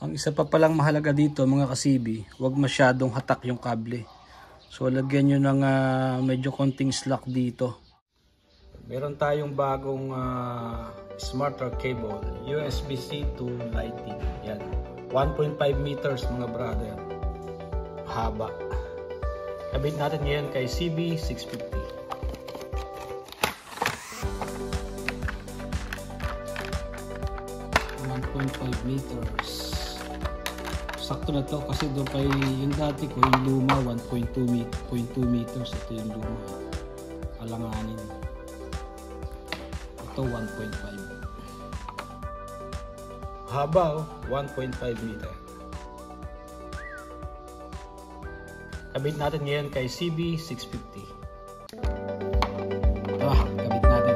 Ang isa pa palang mahalaga dito mga kasibi, huwag masyadong hatak yung kable. So lagyan nyo ng medyo konting slack dito. Meron tayong bagong smarter cable, USB-C to Lightning. Yan, 1.5 meters mga brother. Haba. Kabit natin ngayon kay CB650. 1.5 meters. Sakto na to kasi doon kay yung dati ko yung luma 1.2 meters. Ito yung luma, alanganin. Ito 1.5 haba, 1.5 meter. Kabit natin ngayon kay CB650. Kabit natin.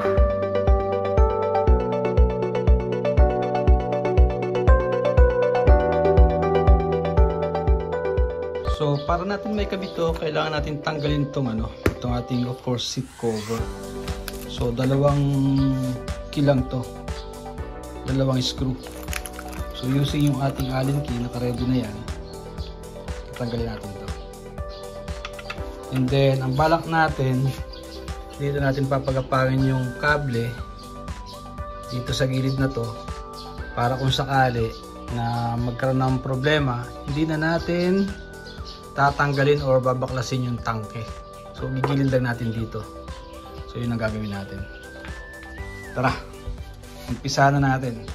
So para natin may kabit to, kailangan natin tanggalin itong ating of course seat cover. So dalawang kilang to, dalawang screw. So using yung ating Allen key, naka-ready na yan. Tatanggalin natin to. And then ang balak natin, dito natin papagapangin yung kable dito sa gilid na to, para kung sakali na magkaroon ng problema, hindi na natin tatanggalin or babaklasin yung tangke. So gigilid lang natin dito. So yun ang gagawin natin. Tara, umpisa na natin.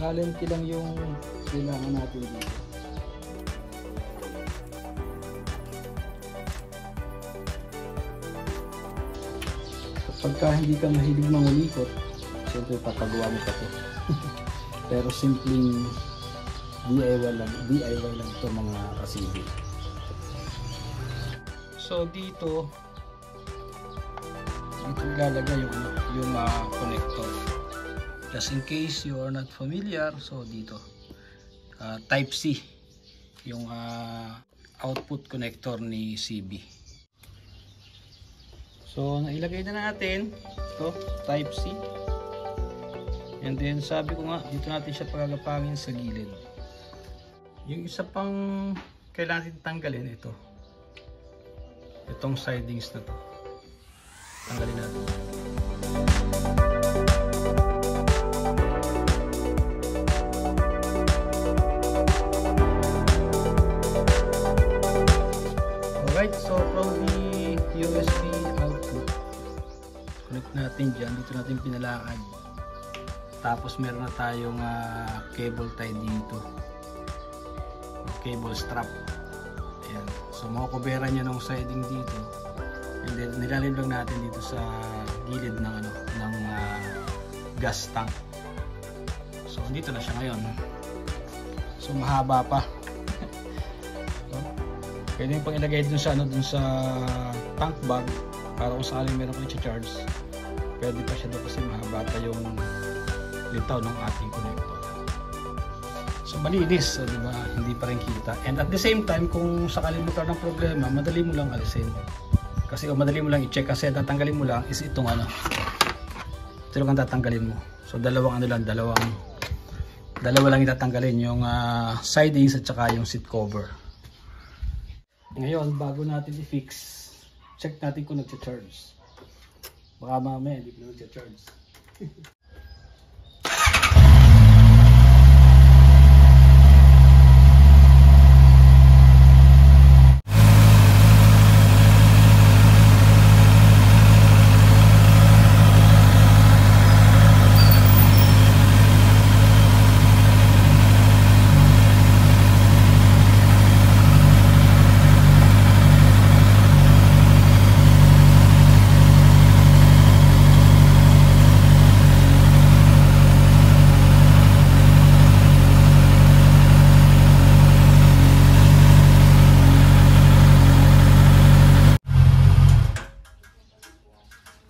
Allen key lang yung kailangan natin dito. Kapag hindi ka mahilig mangulikot, siyempre papagawa mo pa to. Pero simpleng DIY lang ito mga kasibi. So dito ilalagay yung connector. Just in case you are not familiar, so dito type C yung output connector ni CB. So nailagay na natin ito, type C. And then sabi ko nga, dito natin siya pagagapangin sa gilid. Yung isa pang kailangan natin tanggalin, itong sidings na to, tanggalin natin. Alright, so from the USB output, connect natin dyan, dito natin pinalakad. Tapos meron na tayong cable tie dito, cable strap. Ayan. So makukuberan niya ng siding dito, and then nilalim lang natin dito sa gilid ng gas tank. So dito na siya ngayon. So mahaba pa. So, pwede yung pang ilagay dun sa tank bag para kung sakaling meron ko i-charge. Pwede pa siya doon kasi mahaba pa yung litaw ng ating connector. So malinis, so, diba? Hindi pa rin kita. And at the same time, kung sakaling magkaroon ng problema, madali mo lang alisin. Kasi madali mo lang i-check, kasi tatanggalin mo lang is itong ito lang ang tatanggalin mo. So dalawa lang itatanggalin, yung sidings at saka yung seat cover. Ngayon, bago natin i-fix, check natin kung nag-charge. Baka mamaya hindi ko nag-charge.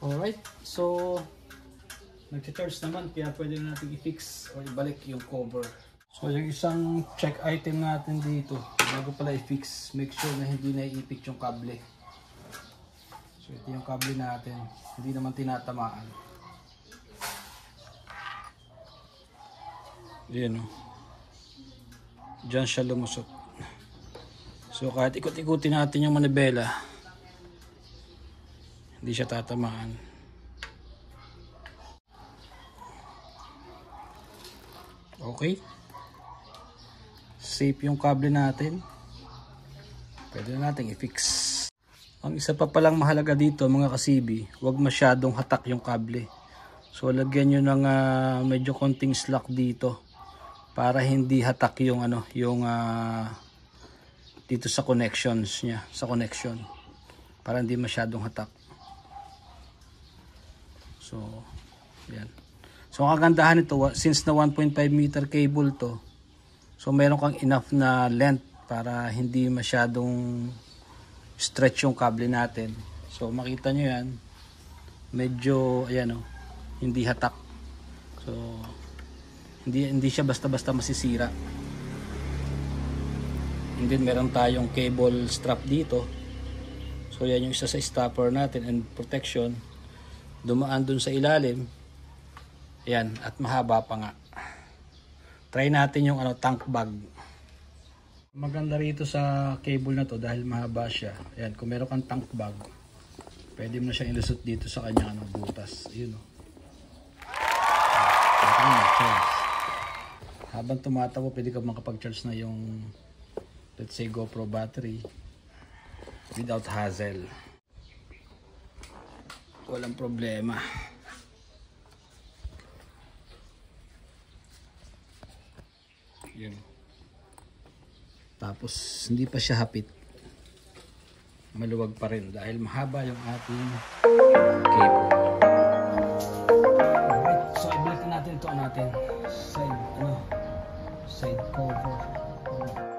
Alright, so nag-charge naman, kaya pwede na natin i-fix o ibalik yung cover. So yung isang check item natin dito, bago pala i-fix, make sure na hindi naiipit yung kable. So ito yung kable natin, hindi naman tinatamaan. Ayan o. Diyan siya lumusot. So kahit ikot-ikutin natin yung manibela, hindi siya tatamaan. Okay. Safe yung kable natin. Pwede na natin i-fix. Ang isa pa palang mahalaga dito mga kasibi, huwag masyadong hatak yung kable. So lagyan nyo ng medyo konting slack dito para hindi hatak yung dito sa connections niya, sa connection. Para hindi masyadong hatak. So yan. So ang kagandahan nito, since na 1.5 meter cable to, so meron kang enough na length para hindi masyadong stretch yung kable natin. So makita nyo yan, medyo ayan hindi hatak. So hindi siya basta-basta masisira. And then meron tayong cable strap dito. So yan yung isa sa stopper natin and protection. Dumaan dun sa ilalim. Ayan, at mahaba pa nga. Try natin yung tank bag. Maganda rito sa cable na to dahil mahaba siya. Ayan, kung meron kang tank bag, pwede mo na siyang ilusot dito sa kanyang butas. Ayun Habang tumatakbo, pwede ka makapag-charge na yung, let's say, GoPro battery without hassle. Walang problema. Yun. Tapos hindi pa siya hapit, maluwag pa rin dahil mahaba yung ating cable. Alright, so ibalik natin ito side cover.